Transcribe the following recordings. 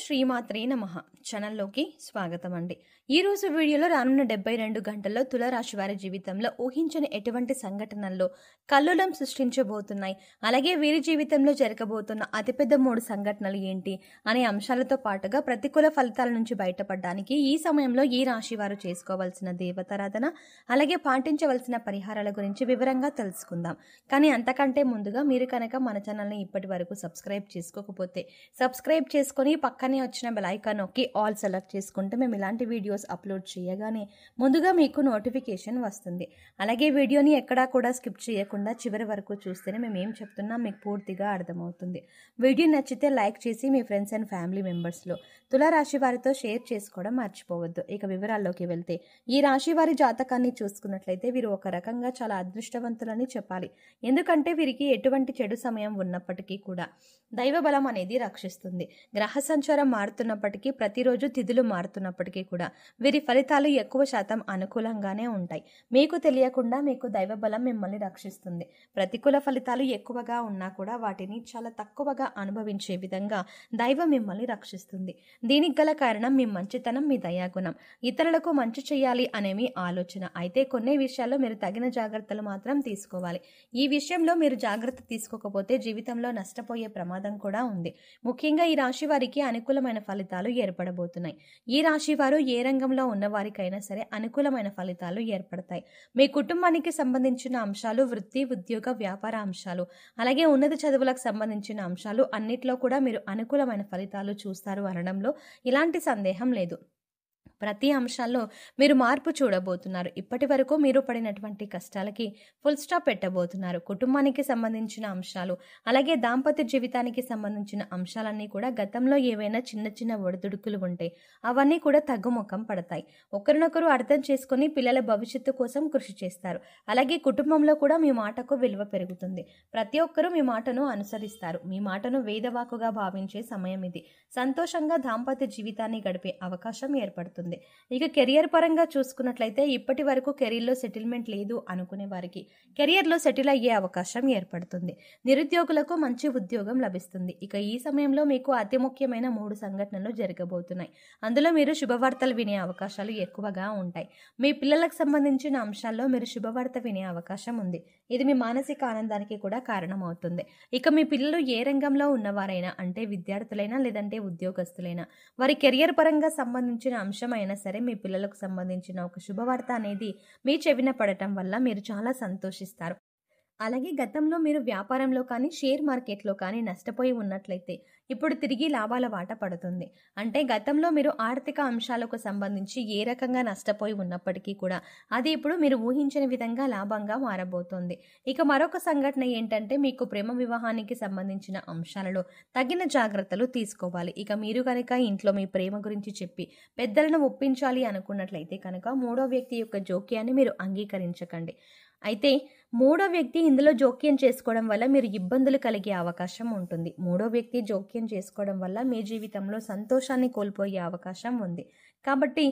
శ్రీమాత్రే నమః ఛానల్లోకి స్వాగతం అండి. ఈ రోజు వీడియోలో రానున్న 72 గంటల్లో తులారాశి వారి జీవితంలో ఊహించని ఎటువంటి సంఘటనల్లో కల్లోలం సృష్టించబోతున్నాయి, అలాగే వీరి జీవితంలో జరగబోతున్న అతిపెద్ద 3 సంఘటనలు ఏంటి అనే అంశాలతో పాటుగా ప్రతికూల ఫలితాల నుంచి బయటపడడానికి ఈ సమయంలో ఈ రాశి వారు చేసుకోవాల్సిన దేవతారాధన, అలాగే పాటించవలసిన పరిహారాల గురించి వివరంగా తెలుసుకుందాం. కానీ అంతకంటే ముందుగా మీరు కనుక మన ఛానల్ని ఇప్పటి వరకు సబ్స్క్రైబ్ చేసుకోకపోతే సబ్స్క్రైబ్ చేసుకొని పక్కనే వచ్చిన బెల్ ఐకాన్ నొక్కి ఆల్ సెలెక్ట్ చేసుకుంటే మేము ఇలాంటి వీడియోస్ అప్లోడ్ చేయగానే ముందుగా మీకు నోటిఫికేషన్ వస్తుంది. అలాగే వీడియోని ఎక్కడా కూడా స్కిప్ చేయకుండా చివరి వరకు చూస్తేనే మేము ఏం చెప్తున్నా మీకు పూర్తిగా అర్థమవుతుంది. వీడియో నచ్చితే లైక్ చేసి మీ ఫ్రెండ్స్ అండ్ ఫ్యామిలీ మెంబర్స్లో తులారాశి వారితో షేర్ చేసుకోవడం మర్చిపోవద్దు. ఇక వివరాల్లోకి వెళ్తే ఈ రాశి వారి జాతకాన్ని చూసుకున్నట్లయితే వీరు ఒక రకంగా చాలా అదృష్టవంతులని చెప్పాలి. ఎందుకంటే వీరికి ఎటువంటి చెడు సమయం ఉన్నప్పటికీ కూడా దైవ బలం అనేది రక్షిస్తుంది. గ్రహ సంచారం మారుతున్నప్పటికీ, ప్రతిరోజు తిథులు మారుతున్నప్పటికీ కూడా వీరి ఫలితాలు ఎక్కువ శాతం అనుకూలంగానే ఉంటాయి. మీకు తెలియకుండా మీకు దైవ బలం మిమ్మల్ని రక్షిస్తుంది. ప్రతికూల ఫలితాలు ఎక్కువగా ఉన్నా కూడా వాటిని చాలా తక్కువగా అనుభవించే విధంగా దైవం మిమ్మల్ని రక్షిస్తుంది. దీనికి గల కారణం మీ మంచితనం, మీ దయాగుణం. ఇతరులకు మంచి చేయాలి అనే మీ ఆలోచన. అయితే కొన్ని విషయాల్లో మీరు తగిన జాగ్రత్తలు మాత్రం తీసుకోవాలి. ఈ విషయంలో మీరు జాగ్రత్త తీసుకోకపోతే జీవితంలో నష్టపోయే ప్రమాదం కూడా ఉంది. ముఖ్యంగా ఈ రాశి వారికి అనుకూలమైన ఫలితాలు ఏర్పడబోతున్నాయి. ఈ రాశి వారు ఏ రంగంలో ఉన్న వారికైనా సరే అనుకూలమైన ఫలితాలు ఏర్పడతాయి. మీ కుటుంబానికి సంబంధించిన అంశాలు, వృత్తి, ఉద్యోగ, వ్యాపార అంశాలు, అలాగే ఉన్నత చదువులకు సంబంధించిన అంశాలు అన్నిట్లో కూడా మీరు అనుకూలమైన ఫలితాలు చూస్తారు అనడంలో ఎలాంటి సందేహం లేదు. ప్రతి అంశాల్లో మీరు మార్పు చూడబోతున్నారు. ఇప్పటి వరకు మీరు పడినటువంటి కష్టాలకి ఫుల్ స్టాప్ పెట్టబోతున్నారు. కుటుంబానికి సంబంధించిన అంశాలు, అలాగే దాంపత్య జీవితానికి సంబంధించిన అంశాలన్నీ కూడా గతంలో ఏవైనా చిన్న చిన్న ఒడిదుడుకులు ఉంటే అవన్నీ కూడా తగ్గుముఖం పడతాయి. ఒకరినొకరు అర్థం చేసుకుని పిల్లల భవిష్యత్తు కోసం కృషి చేస్తారు. అలాగే కుటుంబంలో కూడా మీ మాటకు విలువ పెరుగుతుంది. ప్రతి ఒక్కరూ మీ మాటను అనుసరిస్తారు. మీ మాటను వేదవాకుగా భావించే సమయం ఇది. సంతోషంగా దాంపత్య జీవితాన్ని గడిపే అవకాశం ఏర్పడుతుంది. ఇక కెరియర్ పరంగా చూసుకున్నట్లయితే ఇప్పటి వరకు కెరీర్లో సెటిల్మెంట్ లేదు అనుకునే వారికి కెరియర్లో సెటిల్ అయ్యే అవకాశం ఏర్పడుతుంది. నిరుద్యోగులకు మంచి ఉద్యోగం లభిస్తుంది. ఇక ఈ సమయంలో మీకు అతి ముఖ్యమైన 3 సంఘటనలు జరగబోతున్నాయి. అందులో మీరు శుభవార్తలు వినే అవకాశాలు ఎక్కువగా ఉంటాయి. మీ పిల్లలకు సంబంధించిన అంశాల్లో మీరు శుభవార్త వినే అవకాశం ఉంది. ఇది మీ మానసిక ఆనందానికి కూడా కారణమవుతుంది. ఇక మీ పిల్లలు ఏ రంగంలో ఉన్నవారైనా, అంటే విద్యార్థులైనా లేదంటే ఉద్యోగస్తులైనా, వారి కెరియర్ పరంగా సంబంధించిన అంశం అయినా సరే మీ పిల్లలకు సంబంధించిన ఒక శుభవార్త అనేది మీ చెవిన పడటం వల్ల మీరు చాలా సంతోషిస్తారు. అలాగే గతంలో మీరు వ్యాపారంలో కానీ షేర్ మార్కెట్లో కానీ నష్టపోయి ఉన్నట్లయితే ఇప్పుడు తిరిగి లాభాల వాట పడుతుంది. అంటే గతంలో మీరు ఆర్థిక అంశాలకు సంబంధించి ఏ రకంగా నష్టపోయి ఉన్నప్పటికీ కూడా అది ఇప్పుడు మీరు ఊహించిన విధంగా లాభంగా మారబోతోంది. ఇక మరొక సంఘటన ఏంటంటే మీకు ప్రేమ వివాహానికి సంబంధించిన అంశాలలో తగిన జాగ్రత్తలు తీసుకోవాలి. ఇక మీరు కనుక ఇంట్లో మీ ప్రేమ గురించి చెప్పి పెద్దలను ఒప్పించాలి అనుకున్నట్లయితే కనుక 3వ వ్యక్తి యొక్క జోక్యాన్ని మీరు అంగీకరించకండి. అయితే 3వ వ్యక్తి ఇందులో జోక్యం చేసుకోవడం వల్ల మీరు ఇబ్బందులు కలిగే అవకాశం ఉంటుంది. 3వ వ్యక్తి జోక్యం చేసుకోవడం వల్ల మీ జీవితంలో సంతోషాన్ని కోల్పోయే అవకాశం ఉంది. కాబట్టి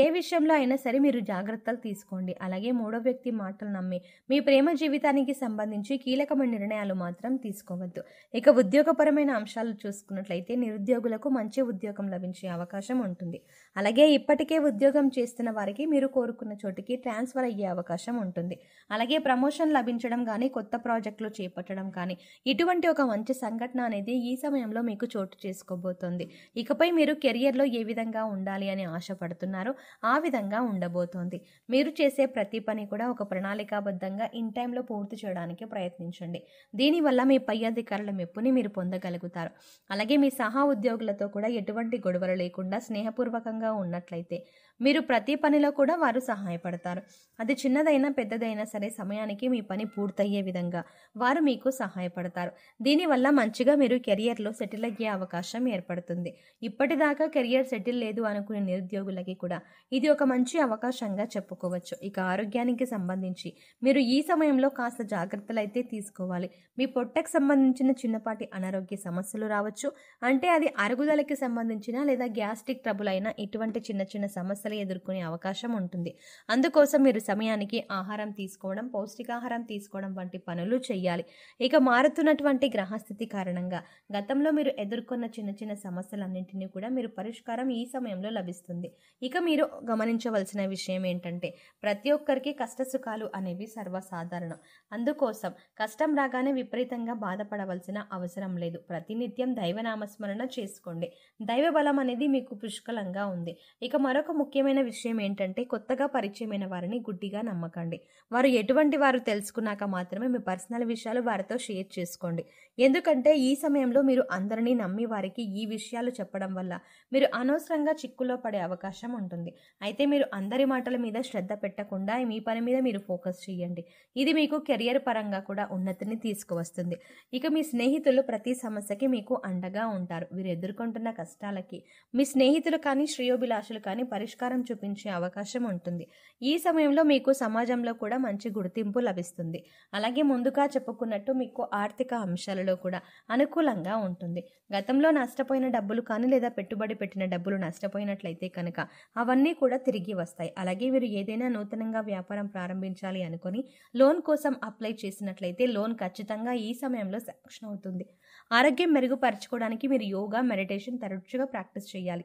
ఏ విషయంలో అయినా సరే మీరు జాగ్రత్తలు తీసుకోండి. అలాగే 3వ వ్యక్తి మాటలు నమ్మి మీ ప్రేమ జీవితానికి సంబంధించి కీలకమైన నిర్ణయాలు మాత్రం తీసుకోవద్దు. ఇక ఉద్యోగపరమైన అంశాలు చూసుకున్నట్లయితే నిరుద్యోగులకు మంచి ఉద్యోగం లభించే అవకాశం ఉంటుంది. అలాగే ఇప్పటికే ఉద్యోగం చేస్తున్న వారికి మీరు కోరుకున్న చోటికి ట్రాన్స్ఫర్ అయ్యే అవకాశం ఉంటుంది. అలాగే ప్రమోషన్ లభించడం కానీ, కొత్త ప్రాజెక్టులు చేపట్టడం కానీ, ఇటువంటి ఒక మంచి సంఘటన అనేది ఈ సమయంలో మీకు చోటు చేసుకోబోతోంది. ఇకపై మీరు కెరియర్లో ఏ విధంగా ఉండాలి అని ఆశపడుతున్నారో ఆ విధంగా ఉండబోతోంది. మీరు చేసే ప్రతి పని కూడా ఒక ప్రణాళికాబద్ధంగా ఇన్ టైంలో పూర్తి చేయడానికి ప్రయత్నించండి. దీనివల్ల మీ పై అధికారుల మెప్పుని మీరు పొందగలుగుతారు. అలాగే మీ సహా ఉద్యోగులతో కూడా ఎటువంటి గొడవలు లేకుండా స్నేహపూర్వకంగా ఉన్నట్లయితే మీరు ప్రతి పనిలో కూడా వారు సహాయపడతారు. అది చిన్నదైనా పెద్దదైనా సరే సమయానికి మీ పని పూర్తయ్యే విధంగా వారు మీకు సహాయపడతారు. దీనివల్ల మంచిగా మీరు కెరియర్లో సెటిల్ అయ్యే అవకాశం ఏర్పడుతుంది. ఇప్పటిదాకా కెరియర్ సెటిల్ లేదు అనుకునే నిరుద్యోగులకి కూడా ఇది ఒక మంచి అవకాశంగా చెప్పుకోవచ్చు. ఇక ఆరోగ్యానికి సంబంధించి మీరు ఈ సమయంలో కాస్త జాగ్రత్తలు అయితే తీసుకోవాలి. మీ పొట్టకు సంబంధించిన చిన్నపాటి అనారోగ్య సమస్యలు రావచ్చు. అంటే అది అరుగుదలకి సంబంధించిన లేదా గ్యాస్ట్రిక్ ట్రబుల్ అయినా ఇటువంటి చిన్న చిన్న సమస్యలు ఎదుర్కొనే అవకాశం ఉంటుంది. అందుకోసం మీరు సమయానికి ఆహారం తీసుకోవడం, పౌష్టికాహార ఆహారం తీసుకోవడం వంటి పనులు చేయాలి. ఇక మారుతున్నటువంటి గ్రహస్థితి కారణంగా గతంలో మీరు ఎదుర్కొన్న చిన్న చిన్న సమస్యలన్నింటినీ కూడా మీరు పరిష్కారం ఈ సమయంలో లభిస్తుంది. ఇక మీరు గమనించవలసిన విషయం ఏంటంటే ప్రతి ఒక్కరికి కష్ట సుఖాలు అనేవి సర్వసాధారణం. అందుకోసం కష్టం రాగానే విపరీతంగా బాధపడవలసిన అవసరం లేదు. ప్రతినిత్యం దైవనామస్మరణ చేసుకోండి. దైవ బలం అనేది మీకు పుష్కలంగా ఉంది. ఇక మరొక ముఖ్యమైన విషయం ఏంటంటే కొత్తగా పరిచయమైన వారిని గుడ్డిగా నమ్మకండి. వారు ఎటువంటి వారు తెలుసుకున్నాక మాత్రమే మీ పర్సనల్ విషయాలు వారితో షేర్ చేసుకోండి. ఎందుకంటే ఈ సమయంలో మీరు అందరినీ నమ్మి వారికి ఈ విషయాలు చెప్పడం వల్ల మీరు అనవసరంగా చిక్కులో పడే అవకాశం ఉంటుంది. అయితే మీరు అందరి మాటల మీద శ్రద్ధ పెట్టకుండా మీ పని మీద మీరు ఫోకస్ చేయండి. ఇది మీకు కెరియర్ పరంగా కూడా ఉన్నతిని తీసుకువస్తుంది. ఇక మీ స్నేహితులు ప్రతి సమస్యకి మీకు అండగా ఉంటారు. వీరు ఎదుర్కొంటున్న కష్టాలకి మీ స్నేహితులు కానీ శ్రేయోభిలాషులు కానీ పరిష్కారం చూపించే అవకాశం ఉంటుంది. ఈ సమయంలో మీకు సమాజంలో కూడా మంచి గుర్తింపు లభిస్తుంది. అలాగే ముందుగా చెప్పుకున్నట్టు మీకు ఆర్థిక అంశాలలో కూడా అనుకూలంగా ఉంటుంది. గతంలో నష్టపోయిన డబ్బులు కానీ లేదా పెట్టుబడి పెట్టిన డబ్బులు నష్టపోయినట్లయితే కనుక అవన్నీ కూడా తిరిగి వస్తాయి. అలాగే మీరు ఏదైనా నూతనంగా వ్యాపారం ప్రారంభించాలి అనుకొని లోన్ కోసం అప్లై చేసినట్లయితే లోన్ ఖచ్చితంగా ఈ సమయంలో శాంక్షన్ అవుతుంది. ఆరోగ్యం మెరుగుపరచుకోవడానికి మీరు యోగా, మెడిటేషన్ తరచుగా ప్రాక్టీస్ చేయాలి.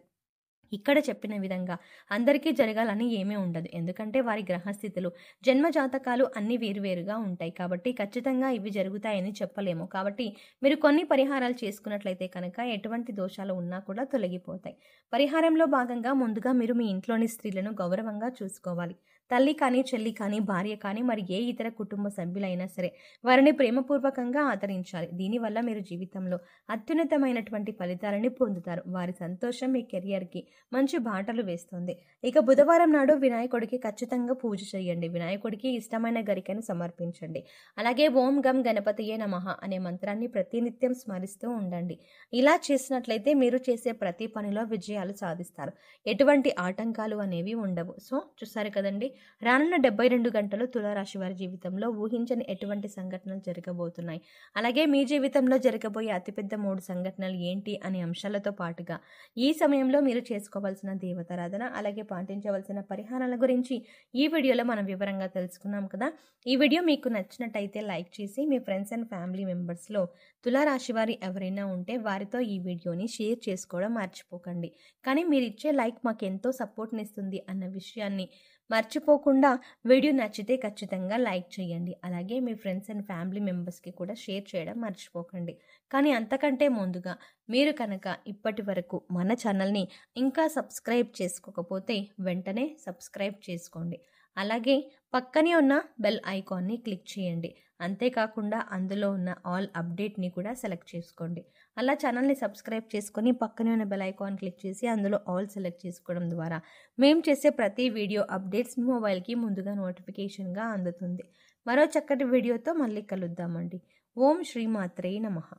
ఇక్కడ చెప్పిన విధంగా అందరికీ జరగాలని ఏమీ ఉండదు. ఎందుకంటే వారి గ్రహస్థితులు, జన్మ జాతకాలు అన్నీ వేరువేరుగా ఉంటాయి. కాబట్టి ఖచ్చితంగా ఇవి జరుగుతాయని చెప్పలేము. కాబట్టి మీరు కొన్ని పరిహారాలు చేసుకున్నట్లయితే కనుక ఎటువంటి దోషాలు ఉన్నా కూడా తొలగిపోతాయి. పరిహారంలో భాగంగా ముందుగా మీరు మీ ఇంట్లోని స్త్రీలను గౌరవంగా చూసుకోవాలి. తల్లి కానీ, చెల్లి కానీ, భార్య కానీ, మరి ఏ ఇతర కుటుంబ సభ్యులైనా సరే వారిని ప్రేమపూర్వకంగా ఆదరించాలి. దీనివల్ల మీరు జీవితంలో అత్యున్నతమైనటువంటి ఫలితాలని పొందుతారు. వారి సంతోషం మీ కెరియర్కి మంచి బాటలు వేస్తుంది. ఇక బుధవారం నాడు వినాయకుడికి ఖచ్చితంగా పూజ చేయండి. వినాయకుడికి ఇష్టమైన గరికను సమర్పించండి. అలాగే ఓం గం గణపతియే నమః అనే మంత్రాన్ని ప్రతినిత్యం స్మరిస్తూ ఉండండి. ఇలా చేసినట్లయితే మీరు చేసే ప్రతి పనిలో విజయాలు సాధిస్తారు. ఎటువంటి ఆటంకాలు అనేవి ఉండవు. సో చూసారు కదండి, రానున్న 72 గంటలు తులారాశి వారి జీవితంలో ఊహించని ఎటువంటి సంఘటనలు జరగబోతున్నాయి. అలాగే మీ జీవితంలో జరగబోయే అతిపెద్ద 3 సంఘటనలు ఏంటి అనే అంశాలతో పాటుగా ఈ సమయంలో మీరు చేసుకోవాల్సిన దేవతారాధన, అలాగే పాటించవలసిన పరిహారాల గురించి ఈ వీడియోలో మనం వివరంగా తెలుసుకున్నాం కదా. ఈ వీడియో మీకు నచ్చినట్టయితే లైక్ చేసి మీ ఫ్రెండ్స్ అండ్ ఫ్యామిలీ మెంబర్స్లో తులారాశి వారి ఎవరైనా ఉంటే వారితో ఈ వీడియోని షేర్ చేసుకోవడం మర్చిపోకండి. కానీ మీరు ఇచ్చే లైక్ మాకు ఎంతో సపోర్ట్నిస్తుంది అన్న విషయాన్ని మర్చిపోకుండా వీడియో నచ్చితే ఖచ్చితంగా లైక్ చేయండి. అలాగే మీ ఫ్రెండ్స్ అండ్ ఫ్యామిలీ మెంబర్స్కి కూడా షేర్ చేయడం మర్చిపోకండి. కానీ అంతకంటే ముందుగా మీరు కనుక ఇప్పటి వరకు మన ఛానల్ని ఇంకా సబ్స్క్రైబ్ చేసుకోకపోతే వెంటనే సబ్స్క్రైబ్ చేసుకోండి. అలాగే పక్కనే ఉన్న బెల్ ఐకాన్ని క్లిక్ చేయండి. అంతేకాకుండా అందులో ఉన్న ఆల్ అప్డేట్ని కూడా సెలెక్ట్ చేసుకోండి. అలా ఛానల్ని సబ్స్క్రైబ్ చేసుకొని పక్కనే ఉన్న బెల్ ఐకాన్ క్లిక్ చేసి అందులో ఆల్ సెలెక్ట్ చేసుకోవడం ద్వారా మేము చేసే ప్రతి వీడియో అప్డేట్స్ మీ మొబైల్కి ముందుగా నోటిఫికేషన్గా అందుతుంది. మరో చక్కటి వీడియోతో మళ్ళీ కలుద్దామండి. ఓం శ్రీమాత్రే నమః.